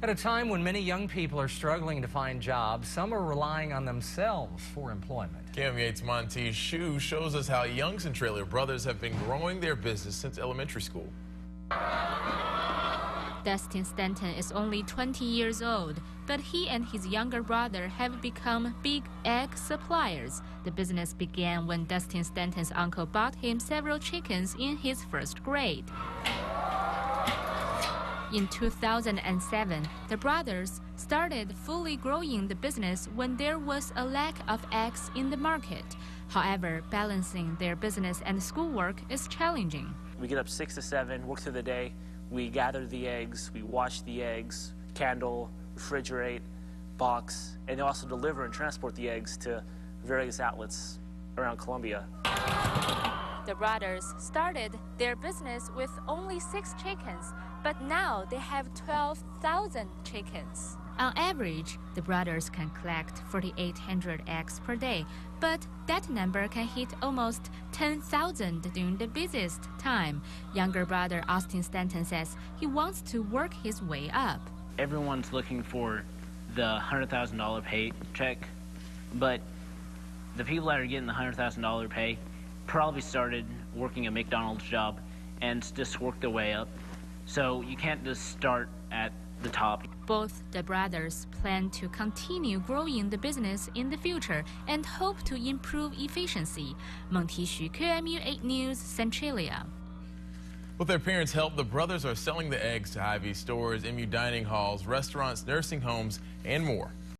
At a time when many young people are struggling to find jobs, some are relying on themselves for employment. Cam Yates Montee's Shoe shows us how Young Centralia brothers have been growing their business since elementary school. Dustin Stanton is only 20 years old, but he and his younger brother have become big egg suppliers. The business began when Dustin Stanton's uncle bought him several chickens in his first grade. In 2007, the brothers started fully growing the business when there was a lack of eggs in the market. However, balancing their business and schoolwork is challenging. We get up 6 to 7, work through the day. We gather the eggs, we wash the eggs, candle, refrigerate, box, and also deliver and transport the eggs to various outlets around Columbia. The brothers started their business with only 6 chickens, but now they have 12,000 chickens. On average, the brothers can collect 4,800 eggs per day, but that number can hit almost 10,000 during the busiest time. Younger brother Austin Stanton says he wants to work his way up. Everyone's looking for the $100,000 paycheck, but the people that are getting the $100,000 pay probably started working a McDonald's job and just worked their way up. So you can't just start at the top. Both the brothers plan to continue growing the business in the future and hope to improve efficiency. Montee Xu, KMU 8 News, Centralia. With their parents' help, the brothers are selling the eggs to Hy-Vee stores, MU dining halls, restaurants, nursing homes, and more.